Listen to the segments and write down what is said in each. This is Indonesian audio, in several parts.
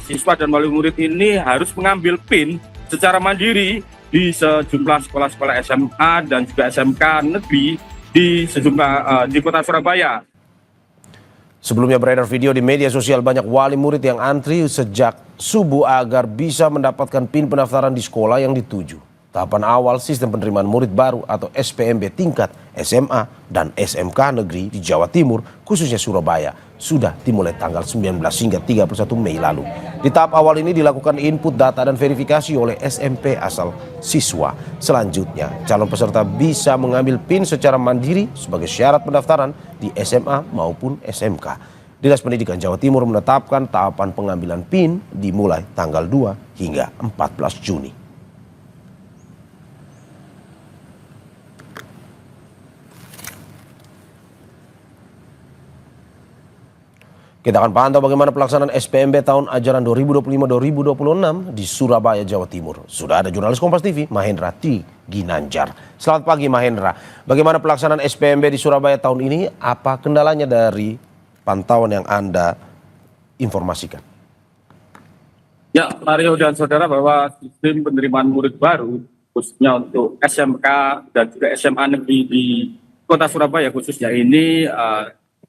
Siswa dan wali murid ini harus mengambil PIN secara mandiri di sejumlah sekolah-sekolah SMA dan juga SMK negeri di sejumlah di kota Surabaya. Sebelumnya beredar video di media sosial banyak wali murid yang antri sejak subuh agar bisa mendapatkan PIN pendaftaran di sekolah yang dituju. Tahapan awal sistem penerimaan murid baru atau SPMB tingkat SMA dan SMK negeri di Jawa Timur, khususnya Surabaya, sudah dimulai tanggal 19 hingga 31 Mei lalu. Di tahap awal ini dilakukan input data dan verifikasi oleh SMP asal siswa. Selanjutnya, calon peserta bisa mengambil PIN secara mandiri sebagai syarat pendaftaran di SMA maupun SMK. Dinas Pendidikan Jawa Timur menetapkan tahapan pengambilan PIN dimulai tanggal 2 hingga 14 Juni. Kita akan pantau bagaimana pelaksanaan SPMB tahun ajaran 2025-2026 di Surabaya, Jawa Timur. Sudah ada jurnalis Kompas TV, Mahendra T. Ginanjar. Selamat pagi Mahendra. Bagaimana pelaksanaan SPMB di Surabaya tahun ini? Apa kendalanya dari pantauan yang Anda informasikan? Ya, Mario dan saudara, bahwa sistem penerimaan murid baru khususnya untuk SMK dan juga SMA negeri di kota Surabaya khususnya ini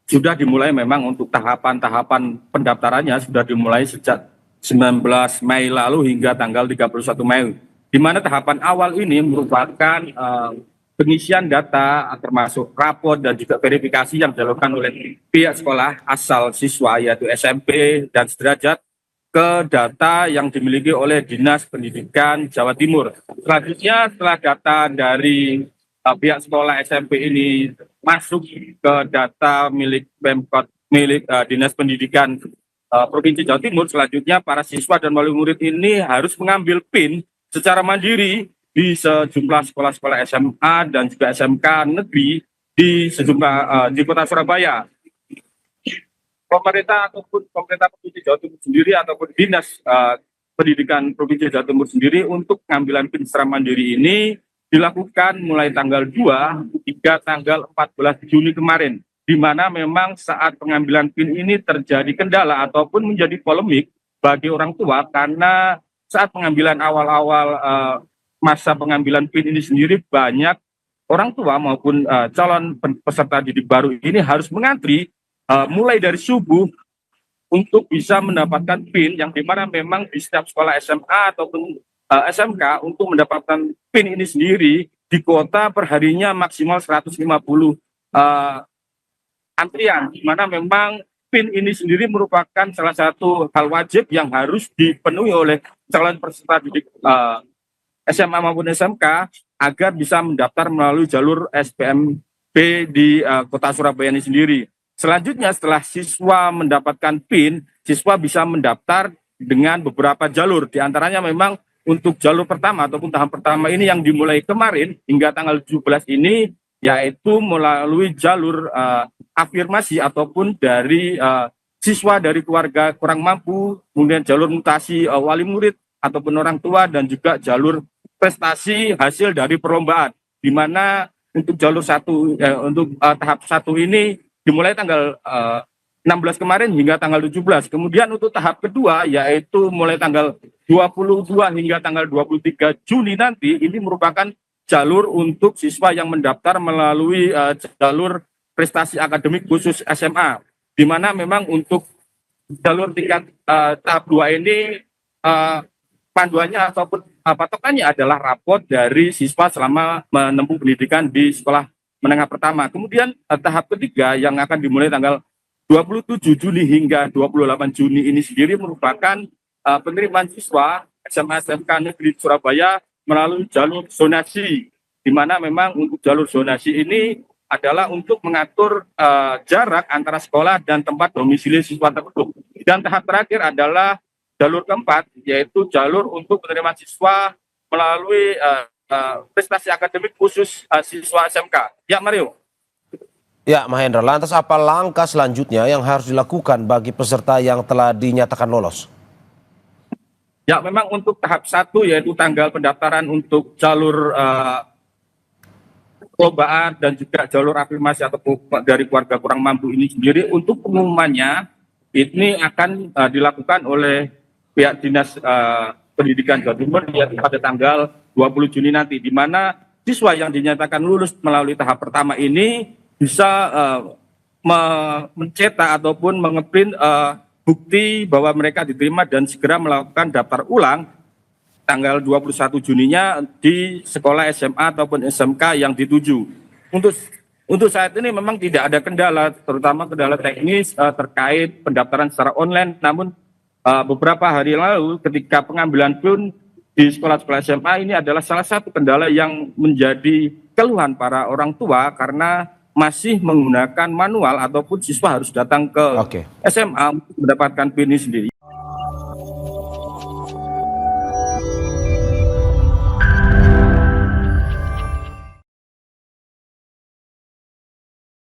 sudah dimulai. Memang untuk tahapan-tahapan pendaftarannya sudah dimulai sejak 19 Mei lalu hingga tanggal 31 Mei. Di mana tahapan awal ini merupakan pengisian data termasuk rapor dan juga verifikasi yang dilakukan oleh pihak sekolah asal siswa yaitu SMP dan sederajat ke data yang dimiliki oleh Dinas Pendidikan Jawa Timur. Selanjutnya setelah data dari pihak sekolah SMP ini masuk ke data milik Pemkot, milik Dinas Pendidikan Provinsi Jawa Timur, selanjutnya para siswa dan wali murid ini harus mengambil PIN secara mandiri di sejumlah sekolah-sekolah SMA dan juga SMK negeri di sejumlah di kota Surabaya. Pemerintah ataupun pemerintah Provinsi Jawa Timur sendiri ataupun Dinas Pendidikan Provinsi Jawa Timur sendiri untuk pengambilan PIN secara mandiri ini dilakukan mulai tanggal 2 hingga tanggal 14 Juni kemarin, di mana memang saat pengambilan PIN ini terjadi kendala ataupun menjadi polemik bagi orang tua, karena saat pengambilan awal-awal masa pengambilan PIN ini sendiri banyak orang tua maupun calon peserta didik baru ini harus mengantri mulai dari subuh untuk bisa mendapatkan PIN, yang dimana memang di setiap sekolah SMA ataupun SMK untuk mendapatkan PIN ini sendiri di kota perharinya maksimal 150 antrian, di mana memang PIN ini sendiri merupakan salah satu hal wajib yang harus dipenuhi oleh calon peserta didik SMA maupun SMK agar bisa mendaftar melalui jalur SPMB di kota Surabaya ini sendiri. Selanjutnya setelah siswa mendapatkan PIN, siswa bisa mendaftar dengan beberapa jalur, diantaranya memang untuk jalur pertama ataupun tahap pertama ini yang dimulai kemarin hingga tanggal 17 ini, yaitu melalui jalur afirmasi ataupun dari siswa dari keluarga kurang mampu, kemudian jalur mutasi wali murid ataupun orang tua, dan juga jalur prestasi hasil dari perlombaan, di mana untuk jalur untuk tahap 1 ini dimulai tanggal 16 kemarin hingga tanggal 17. Kemudian untuk tahap kedua yaitu mulai tanggal 22 hingga tanggal 23 Juni nanti, ini merupakan jalur untuk siswa yang mendaftar melalui jalur prestasi akademik khusus SMA, di mana memang untuk jalur tingkat tahap 2 ini panduannya ataupun patokannya adalah rapor dari siswa selama menempuh pendidikan di sekolah menengah pertama. Kemudian tahap ketiga yang akan dimulai tanggal 27 Juni hingga 28 Juni ini sendiri merupakan penerimaan siswa SMA SMK negeri Surabaya melalui jalur zonasi, di mana memang untuk jalur zonasi ini adalah untuk mengatur jarak antara sekolah dan tempat domisili siswa tersebut. Dan tahap terakhir adalah jalur keempat, yaitu jalur untuk penerimaan siswa melalui prestasi akademik khusus siswa SMK. Ya, Mario. Ya Mahendra, lantas apa langkah selanjutnya yang harus dilakukan bagi peserta yang telah dinyatakan lolos? Ya, memang untuk tahap 1 yaitu tanggal pendaftaran untuk jalur perlombaan dan juga jalur afirmasi atau dari keluarga kurang mampu ini sendiri, untuk pengumumannya ini akan dilakukan oleh pihak Dinas Pendidikan Jawa Timur yaitu pada tanggal 20 Juni nanti, di mana siswa yang dinyatakan lulus melalui tahap pertama ini bisa mencetak ataupun mengeprint bukti bahwa mereka diterima dan segera melakukan daftar ulang tanggal 21 Juninya di sekolah SMA ataupun SMK yang dituju. Untuk saat ini memang tidak ada kendala, terutama kendala teknis terkait pendaftaran secara online. Namun beberapa hari lalu ketika pengambilan pun di sekolah-sekolah SMA ini adalah salah satu kendala yang menjadi keluhan para orang tua karena masih menggunakan manual ataupun siswa harus datang ke SMA untuk mendapatkan PIN ini sendiri.